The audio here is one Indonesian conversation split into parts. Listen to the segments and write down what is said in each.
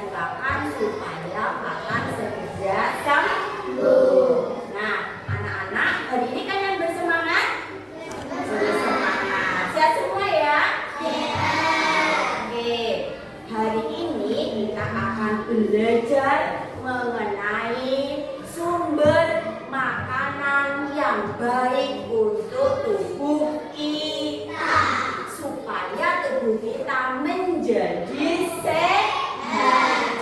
doakan supaya makan segera sembuh. Nah, anak-anak, hari ini kalian bersemangat? Bersemangat. Siap semua ya? Oke, hari ini kita akan belajar mengenai sumber makanan yang baik untuk tubuh kita, supaya tubuh kita menjadi sehat.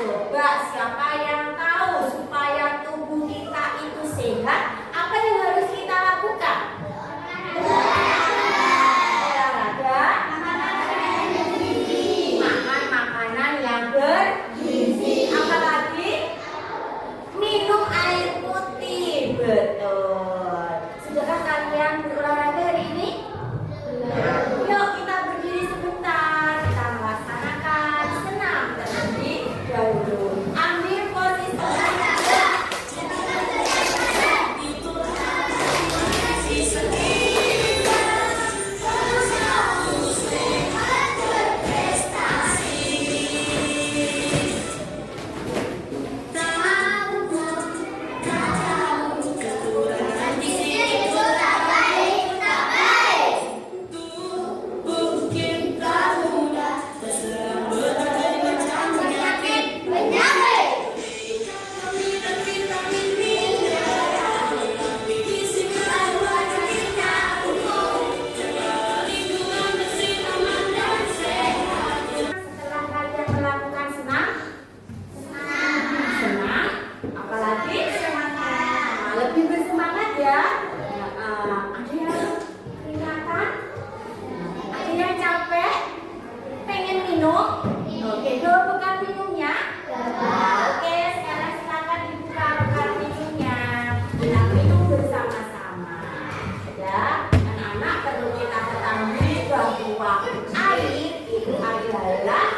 Coba siapa yang tahu supaya tubuh kita itu sehat, apa yang harus kita lakukan? Olahraga, makan makanan yang bergizi, apalagi minum air putih. Betul. Sudahkah kalian berolahraga hari ini? Yuk kita berdiri sebentar, kita melaksanakan senam terlebih dahulu. Ambil posisi. Setelah kalian melakukan senam, apalagi lebih bersemangat ya. Ada yang keringatan, ada yang capek, pengen minum. Oke, dulu bukan minumnya. Oke, sekarang silakan dibuka bukan minumnya. Kita minum bersama-sama. Ya, anak-anak perlu kita ketahui bahwa air itu adalah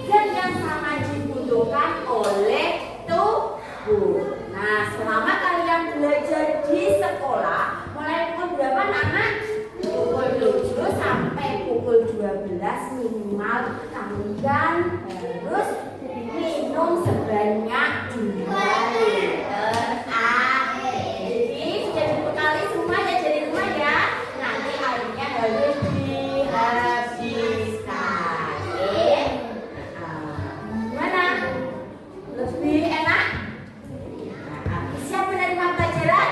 zat yang sangat dibutuhkan oleh tubuh. Nah, selama kalian belajar di sekolah, mulai pukul berapa anak? Pukul 7 sampai pukul 12 minimal kalian harus minum sebanyak 2 liter air. Jadi sudah dibekali semua ya jadi rumah ya. Nanti airnya harus dihabiskan. Oke? Gimana? Lebih enak? Siap menerima pelajaran?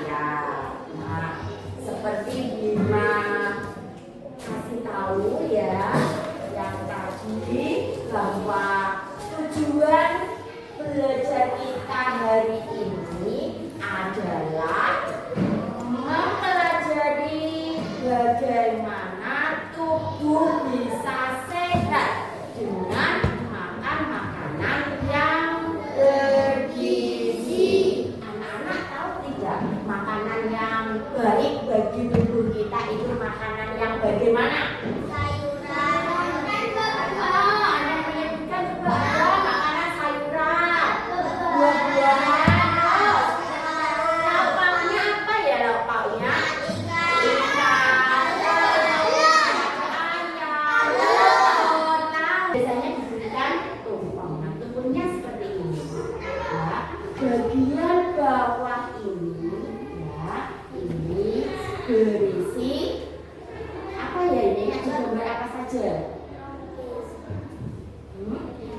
Siap. Nah, seperti Bima kasih tahu ya yang tadi bahwa tujuan belajar kita hari ini adalah mempelajari bagaimana tubuh bisa sehat dengan makan makanan yang bergizi. Anak-anak tahu tidak makanan yang baik bagi tubuh kita itu makanan yang bagaimana? Ada yang menyebutkan juga ada makanan sayuran, buah-buahan. Lauk pauknya apa ya lauk pauknya? Ikan, ayam, telur. Biasanya diberikan tumpeng. Nah, tumpengnya seperti ini. Ya, bagian bawah ini, ya, ini berisi apa ya ini? Ada gambar apa saja?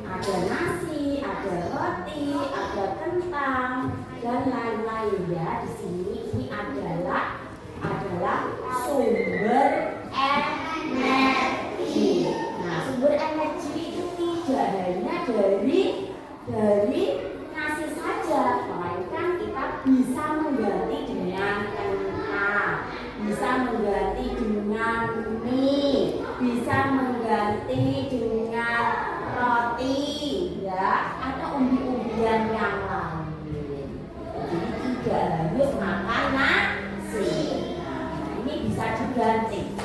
Ada nasi, ada roti, ada kentang dan lain-lain ya. Di sini ini adalah sumber energi. Nah, sumber energi itu tidak hanya dari nasi saja, melainkan kita bisa mengganti dengan kentang, bisa mengganti dengan mie, bisa mengganti dengan roti, ya, atau umbi-umbian yang lain. Jadi tidak harus makan nasi. Nah, ini bisa diganti,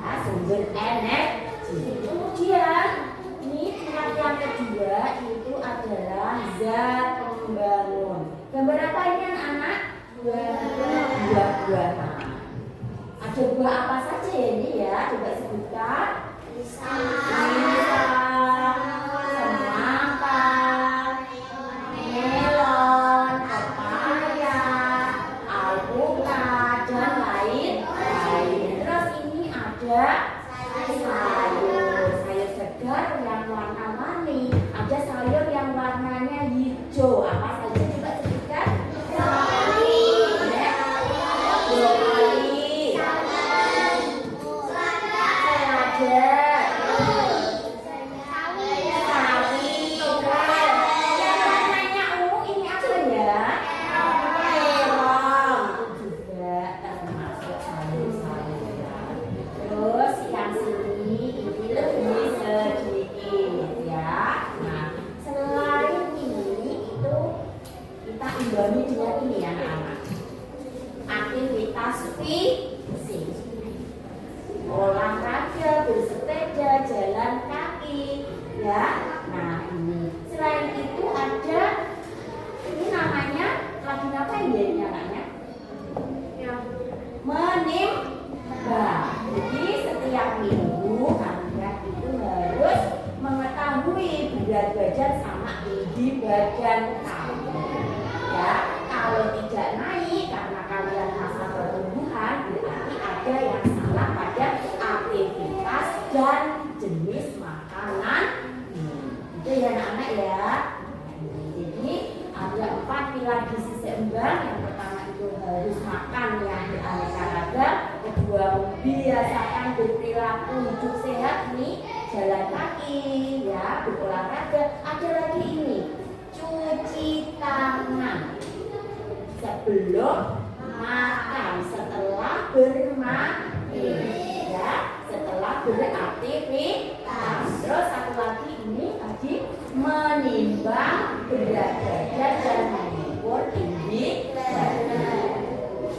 ya, sumber energi. Kemudian ini pihak yang kedua itu adalah zat pembangun. Gambar apa ini anak? Buah-buahan. Ada buah apa saja ini ya? Coba sebutkan. Pisang, ada sayur segar yang warna-warni, ada sayur yang warnanya hijau. Apa saja coba sebutkan? Brokoli, selada, ini dengan ini ya anak-anak. Aktivitas fisik, olahraga, bersepeda, jalan kaki, ya. Nah ini. Selain itu ada ini namanya lagi ngapain ya ini anaknya? Menimba. Jadi setiap minggu kalian itu harus mengetahui berat badan sama tinggi badan kamu. Ya, kalau tidak naik karena kalian masa pertumbuhan, berarti ada yang salah pada aktivitas dan jenis makanan. Itu ya anak-anak ya. Jadi ada 4 pilar gizi seimbang. Yang pertama itu harus makan yang beraneka ragam. Kedua, biasakan berperilaku hidup sehat nih, jalan kaki, ya, berolahraga. Ada lagi ini, cuci tangan sebelum makan, setelah bermain, ya, setelah beraktivitas. Terus satu lagi ini tadi menimbang berat badan dan mengukur tinggi badan.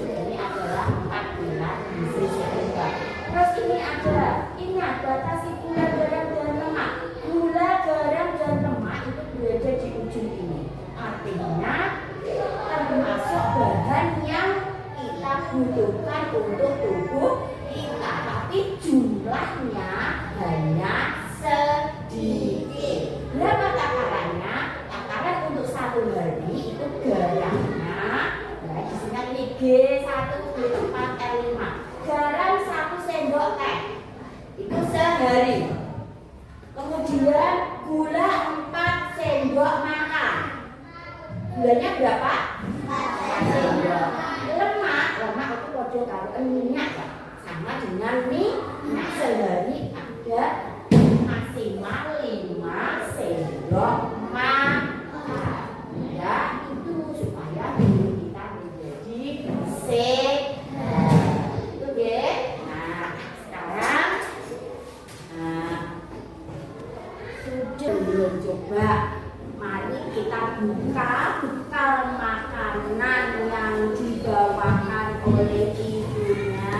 Ini adalah 4 pilar gizi seimbang. Terus ini ada, ingat batasi gula, garam, dan lemak. Gula, garam, dan lemak itu berada di ujung ini. Artinya termasuk bahan yang kita butuhkan untuk tubuh kita, tapi jumlahnya hanya sedikit. Berapa takarannya? Takaran untuk 1 hari itu garamnya, ya di sini ini G1, G4, L5. Garam 1 sendok teh itu sehari. Kemudian gula 4 sendok makan. Gulanya berapa? 4 sendok. Lemak itu waduh karo minyak ya. Sama dengan minyak sehari ada maksimal 5 sendok makan. Ya, itu supaya tubuh kita menjadi sehat. Itu ya. Nah, sekarang sudah belum coba. Mari kita buka bekal makanan yang dibawakan oleh ibunya.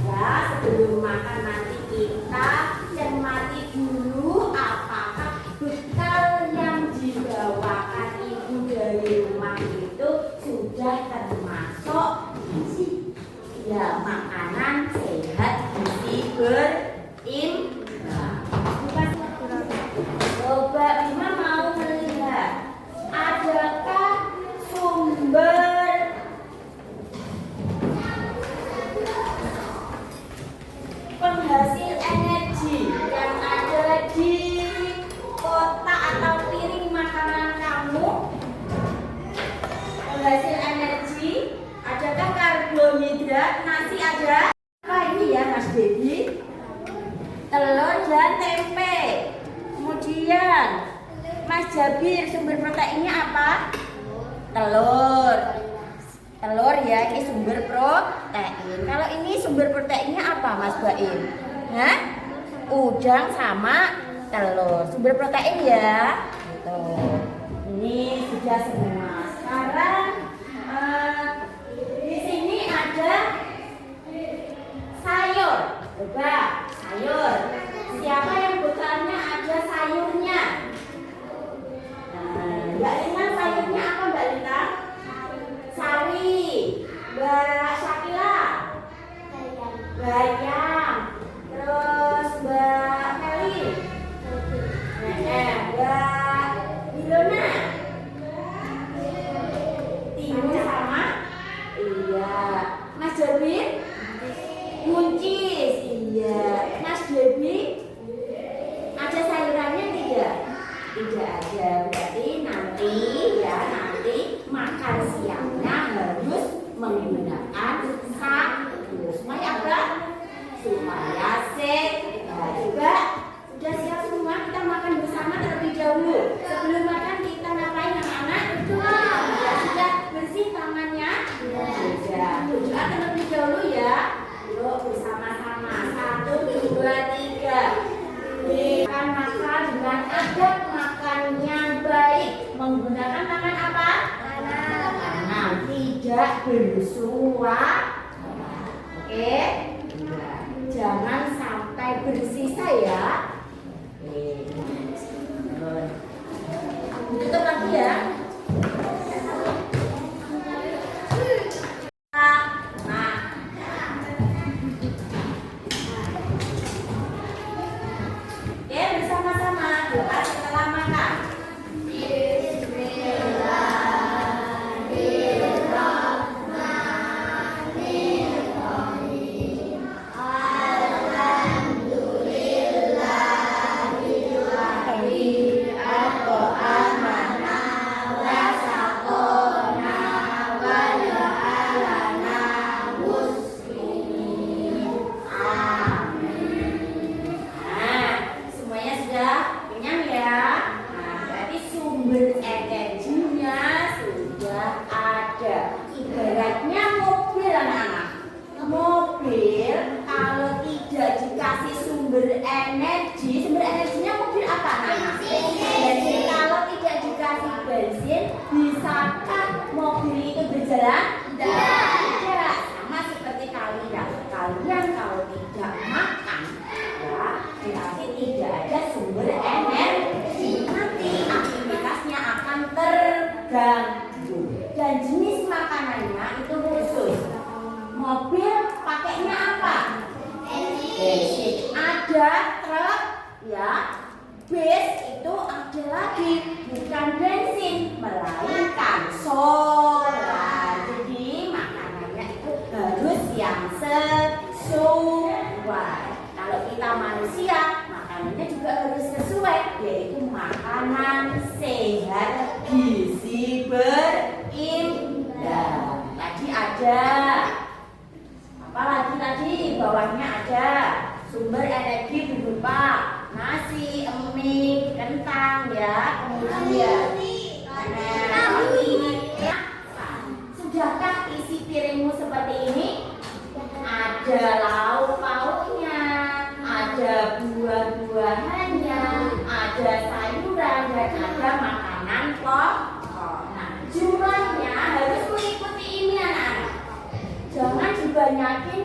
Ya, sebelum makan nanti kita cermati dulu apakah bekal yang dibawakan ibu dari rumah itu sudah termasuk ya makanan sehat gizi berimbang. Coba Bima mau melihat adakah sumber penghasil energi yang ada di kotak atau piring makanan kamu? Penghasil energi, adakah karbohidrat? Nasi ada? Apa ini ya Mas Dedi? Telur dan tempe. Kemudian Mas Jabir, sumber proteinnya apa? Telur. Telur ya, ini sumber protein. Kalau ini sumber proteinnya apa Mas Baim? Hah? Udang sama telur. Sumber protein ya. Gitu. Ini sudah semua. Sekarang di sini ada sayur. Coba sayur. Siapa yang bekalnya ada sayurnya? Mbak Lina sayurnya apa Mbak Lina? Sawi. Mbak Syakila? Bayam. Terus Mbak Meli? Mbak Ilona? Timun sama? Iya. Mas Jabir? Buncis. Iya. Ya, Mas Debi, ada sayurannya tidak? Tidak ada, berarti nanti makan siangnya harus menggunakan sayur. Supaya apa? Supaya sehat. Juga sudah siap semua, kita makan bersama terlebih dahulu. Sebelum makan kita ngapain anak-anak? Sudah bersih tangannya? Sudah. Berdoa terlebih dahulu ya. Yuk bersama-sama. 1, 2, 3. Makan dengan adab makan yang baik. Menggunakan tangan apa? Kanan. Tidak bersuara. Oke. Jangan sampai bersisa ya. Tutup lagi ya. Oke, bersama-sama doa setelah makan. Ibaratnya mobil anak-anak. Mobil kalau tidak dikasih sumber energinya mobil apa anak-anak? Bensin. Kalau tidak dikasih bensin, bisakah mobil itu berjalan? Tidak. Sama seperti kalian. Kalian kalau tidak makan, ya berarti tidak ada sumber energi. Nanti aktivitasnya akan terganggu. Dan jenis makanannya itu khusus. Mobil pakainya apa? Bensin. Ada truk, ya. Bis itu ada lagi, bukan bensin, melainkan solar. Jadi makanannya itu harus yang sesuai. Kalau kita manusia, makanannya juga harus sesuai, yaitu makanan sehat, gizi berimbang. Tadi ada apa lagi tadi? Bawahnya ada sumber energi berupa nasi, mie, kentang ya, kemudian sudahkah isi piringmu seperti ini? Ada lauk pauknya, ada buah-buahannya, ada sayuran dan ada makanan pokok. Nah, jumlahnya harus mengikuti ini anak-anak. Jangan dibanyakin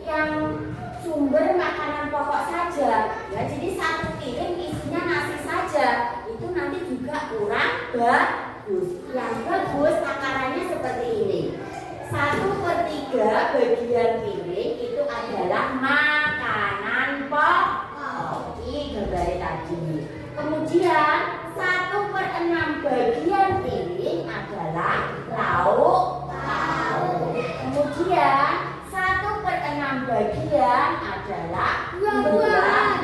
yang sumber makanan pokok saja. Ya, jadi satu piring isinya nasi saja. Itu nanti juga kurang bagus. Yang bagus takarannya seperti ini. 1/3 bagian piring itu adalah makanan pokok. Ini gambar tadi. Kemudian 1/6 bagian piring adalah lauk pauk. Kemudian 1/6 bagian adalah buah-buahan.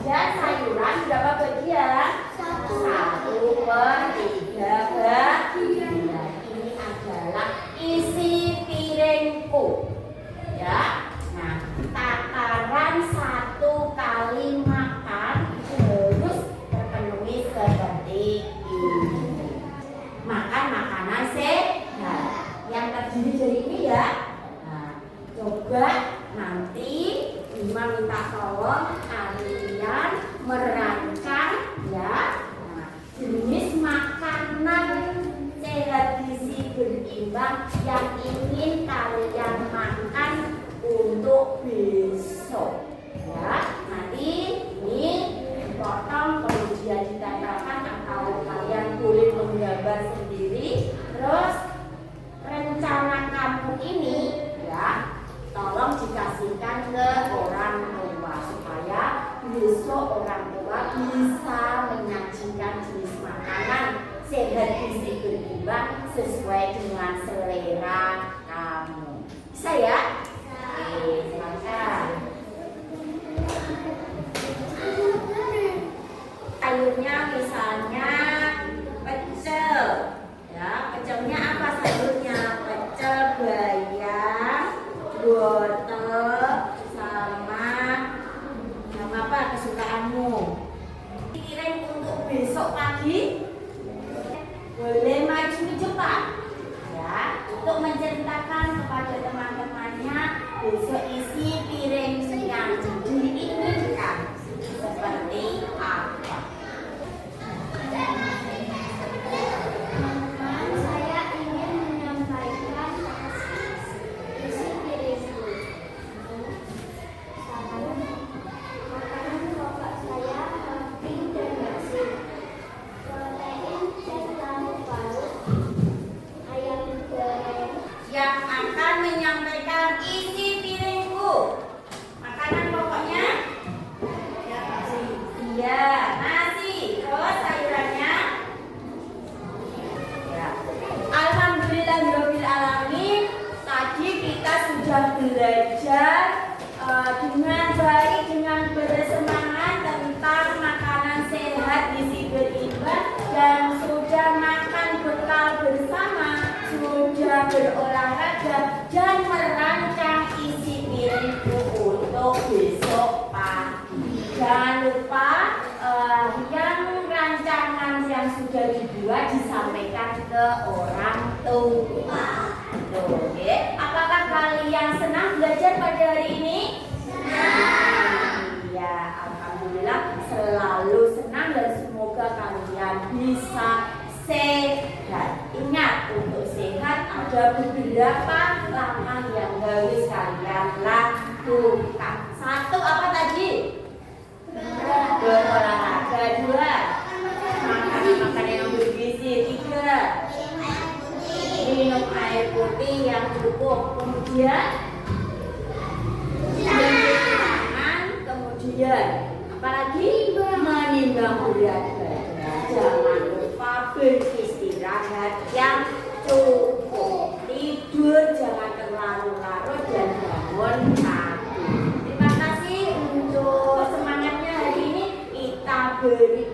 Dan sayuran berapa bagian? 1/3 bagian. Ini adalah isi piringku. Ya. Nah, takaran 1 kali makan itu harus terpenuhi seperti ini. Makan makanan sehat yang terdiri dari ini ya. Nah, coba nanti Bima minta tolong kalian merancang ya. Nah, jenis makanan sehat gizi berimbang yang ingin kalian makan untuk besok ya. Nanti ini dipotong kemudian ditempelkan atau kalian boleh menggambar sendiri. Terus rencana kamu ini ya tolong dikasihkan ke orang tua supaya besok orang tua bisa menyajikan jenis makanan sehat gizi berimbang sesuai dengan selera kamu. Bisa ya? Oke, silakan. wortel sama apa kesukaanmu. Piring untuk besok pagi boleh maju ke depan ya, untuk menceritakan kepada teman-temannya besok isi piring yang diinginkan seperti apa. Saya ingin menyampaikan isi piringku. Makanan pokok saya roti dan nasi, protein dan tahu paru, ayam goreng. Yang akan menyampaikan isi piringku, makanan pokoknya ya nasi. Iya, nasi. Terus sayurannya ya. Alhamdulillahirabbil alamin. Tadi kita sudah belajar dengan baik, dengan bersemangat tentang makanan sehat gizi berimbang, dan sudah makan bekal bersama, sudah berolahraga dan merancang isi piringku untuk besok pagi. Jangan lupa yang rancangan yang sudah dibuat disampaikan ke orang tua. Oke, apakah kalian senang belajar pada hari ini? Iya, alhamdulillah selalu senang dan semoga kalian bisa sehat. Ingat, untuk sehat ada beberapa langkah yang harus kalian lakukan. Satu, apa tadi? Berolahraga. Dua, makan yang bergizi. Tiga, minum air putih yang cukup. Kemudian mencuci tangan. Kemudian apalagi menimbang berat badan. Jangan lupa beristirahat yang cukup. Tidur jangan terlalu larut dan bangun pagi. Terima kasih untuk semangatnya hari ini. Kita beri